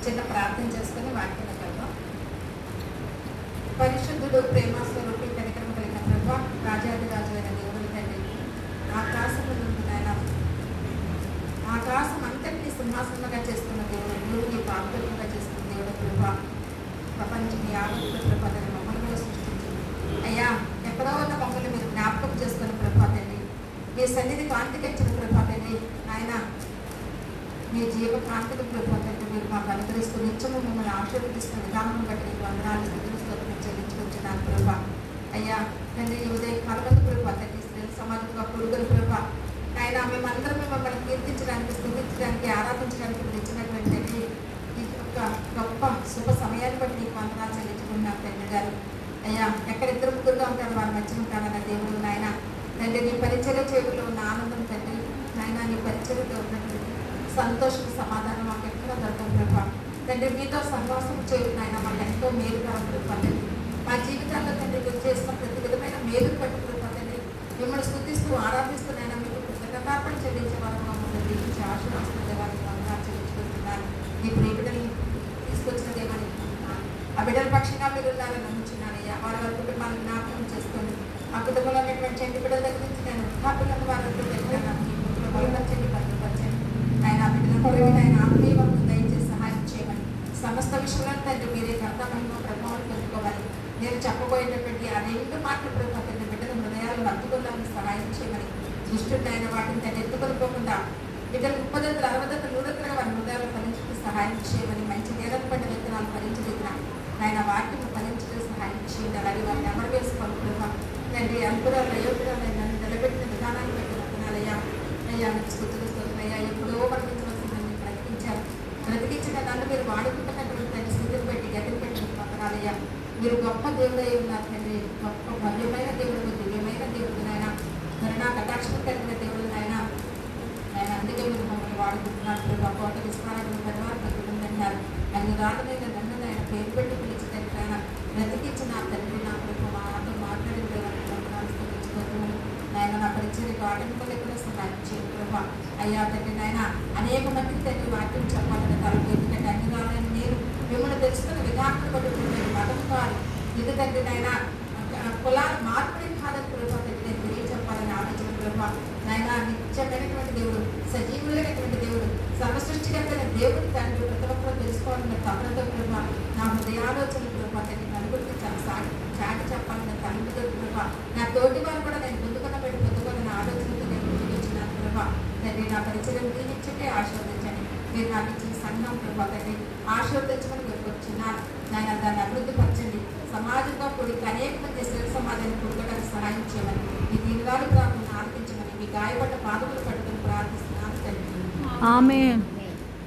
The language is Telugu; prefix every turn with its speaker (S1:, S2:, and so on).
S1: చిన్న ప్రార్థన చేసుకుని వాక్యం వెళ్దాం. పరిశుద్ధుడు, ప్రేమ స్వరూపి, కనికరం కలిగిన ప్రభు, రాజాది రాజు అయిన దేవుడు తండ్రి, ఆకాశం అంతటినీ సింహాసనంగా చేస్తున్న దేవుడు, భూమిని పాపంగా చేస్తున్న దేవుడు ప్రభు, ప్రపంచం యావత్తు ప్రభు తండ్రి మమ్మల్ని కూడా సృష్టించింది. అయ్యా, ఎక్కడో ఉన్న మమ్మల్ని మీరు జ్ఞాపకం చేసుకున్న ప్రభు తండ్రి, మీ సన్నిధి కాంతికించిన ప్రభు తండ్రి, ఆయన మీ జీవ కాంతికి ప్రభు తండ్రి మీరు మాకు అనుగ్రహిస్తూ నిత్యము మమ్మల్ని ఆశీర్వదిస్తున్న విధానం బట్టి మీకు వందనాలు స్థుతులు చెల్లించుకుంటున్నాను ప్రభు. అయ్యా తండ్రి, ఈ ఉదయం కాలంలో ప్రభు తండ్రి స్త్రీల సమాజంగా కొడుకులు ప్రభు, ఆయన మేమందరం మమ్మల్ని కీర్తించడానికి, స్థుతించడానికి, ఆరాధించడానికి మీరు ఇచ్చినటువంటి ఈ యొక్క గొప్ప శుభ సమయాన్ని బట్టి నీకు వందనాలు చెల్లించుకుంటున్నాను తండ్రి గారు. అయ్యా, ఎక్కడ ఇద్దరు ముగ్గురుగా ఉంటారు వారి మధ్య ఉంటానన్న దేవుడు నాయన తండ్రి, నీ పరిచర్య చేతుల్లో ఉన్న ఆనందం తండ్రి నాయన, నీ పరిచర్యతో ఉన్నటువంటి సంతోషం, సమాధానం మాకు ఎక్కడ దొరకదు ప్రభా తండ్రి. మీతో సహవాసం చేయడం ఆయన మాకు ఎంతో మేలుగా ఉంటుంది తండ్రి. మా జీవితాల్లో తండ్రి మీరు చేసిన ప్రతి విధమైన మేలు పట్టుకుంటాం తండ్రి. మిమ్మల్ని స్థుతిస్తూ ఆరాధిస్తున్నాయన మీకు కృతజ్ఞతార్పణ చెల్లించే వారు మమ్మల్ని దీవించి ఆశీర్వదిస్తున్న దేవాన్ని వందనాలు చెల్లించుకుంటున్నాను. ఈ బిడ్డలు తీసుకొచ్చిన దేవాన్ని ఆ బిడ్డల పక్షంగా మీరు ఉన్నారని నమ్ముచున్నానయ్యా. వారి వారి కుటుంబాలను జ్ఞాపకం చేసుకోండి. ఆ కుటుంబంలో ఉన్నటువంటి చెండి బిడ్డల దగ్గర నుంచి నేను ఆ పిల్లల వారి దగ్గర బలపరచండి, భద్రపరచండి ఆయన. ఆ బిడ్డల కొరకు ఆయన ఆత్మీయవంతం దయచేసి సహాయం చేయమని, సమస్త విషయంలో తండ్రి మీరే కర్తమహిమ ప్రభావం పొందుకోవాలి. నేను చెప్పబోయేటటువంటి ఆ రెండు మాటలు ప్రభావ తండ్రి బిడ్డల హృదయాలను అద్దుకోవడానికి సహాయం చేయమని, దుష్టుడైన వాటిని తండ్రి ఎత్తుకొనిపోకుండా బిడ్డలు 30 60 100 వారి హృదయాలు ఫలించడానికి సహాయం చేయమని, మంచి నేలకు పడిన విత్తనాలు ఫలించలేదున ఆయన వాటిని ఫలించడం సహాయం చేయండి. అలాగే వారిని అమలు వేసుకోవాలి తండ్రి. అనుకురాలు అయోగ్యురాలు నన్ను నిలబెట్టిన విధానాన్ని బట్టి వందనాలయ్యా. అయ్యా మీకు స్థుతులయ్యా. ఎప్పుడో మరణించవలసిందని బ్రతికించారు. బ్రతికించిన నన్ను మీరు వాడుకుంటున్నటువంటి తండ్రి స్థితిని బట్టి గతిని పెట్టి వందనాలయ్యా. మీరు గొప్ప దేవుడై ఉన్నారు తండ్రి. గొప్ప భవ్యమైన దేవుడు, దివ్యమైన దేవుడు నాయన. కరుణా కటాక్షం కలిగిన దేవుడు నాయన. ఆయన అందుకే మీరు మమ్మల్ని వాడుకుంటున్నారు. కోట విస్తారాన్ని పరివారం తగ్గుతుందన్నారు. ఆయన రాళ్ళ మీద నన్ను ఆయన పేరు పెట్టి పిలిచి తండ్రి ఆయన బ్రతికించిన నా తండ్రి నా ప్రభు మాతో మాట్లాడిన ఆయన నా పరిచయకు ఆటంకలేకుండా సహాయం చేయండి ప్రభా. అయ్యా తండ్రి నాయన అనేక మందికి తండ్రి వాక్యం చెప్పాలని తలకు, ఎందుకంటే అన్ని కావాలని నేను మిమ్మల్ని తెలుసుకున్న విధానం పడుతుంది. మతం కాదు ఇది తండ్రి నాయన, కులాల మార్పుని కాదని ప్రభా తండ్రి నేను తెలియజెప్పాలని ఆలోచన ప్రభా నాయన. నిత్యమైనటువంటి దేవుడు, సజీవులైనటువంటి దేవుడు, సర్వసృష్టికర్తైన దేవుడు తండ్రి ప్రతి ఒక్కరూ తెలుసుకోవాలన్న తపనతో ప్రభా నా హృదయాలోచన ప్రభా తండ్రి నలుగురికి చాటి చెప్పాలన్న తల్లితో ప్రభా నా తోటి వారు కూడా నేను పొందుకున్న ఆలోచనతో నేను చూపించినాను ప్రభా తండ్రి. నా పరిచయం దీనిచ్చే ఆశీర్వదించండి. మీరు నాకు ఇచ్చిన సంఘం ప్రభా తండ్రి ఆశీర్వదించమని కోరుకొచ్చున్నాను నాయన. దాన్ని అభివృద్ధి పరచండి. సమాజంగా కూడి అనేక మంది స్త్రీ సమాజాన్ని కూడుకోవడానికి సహాయం చేయమని, ఈ దీనివారు ప్రార్థన ఆలకించమని, మీ గాయపడ్డ పాదములు పట్టుకుని ప్రార్థిస్తున్నాను తండ్రి.
S2: ఆమేన్.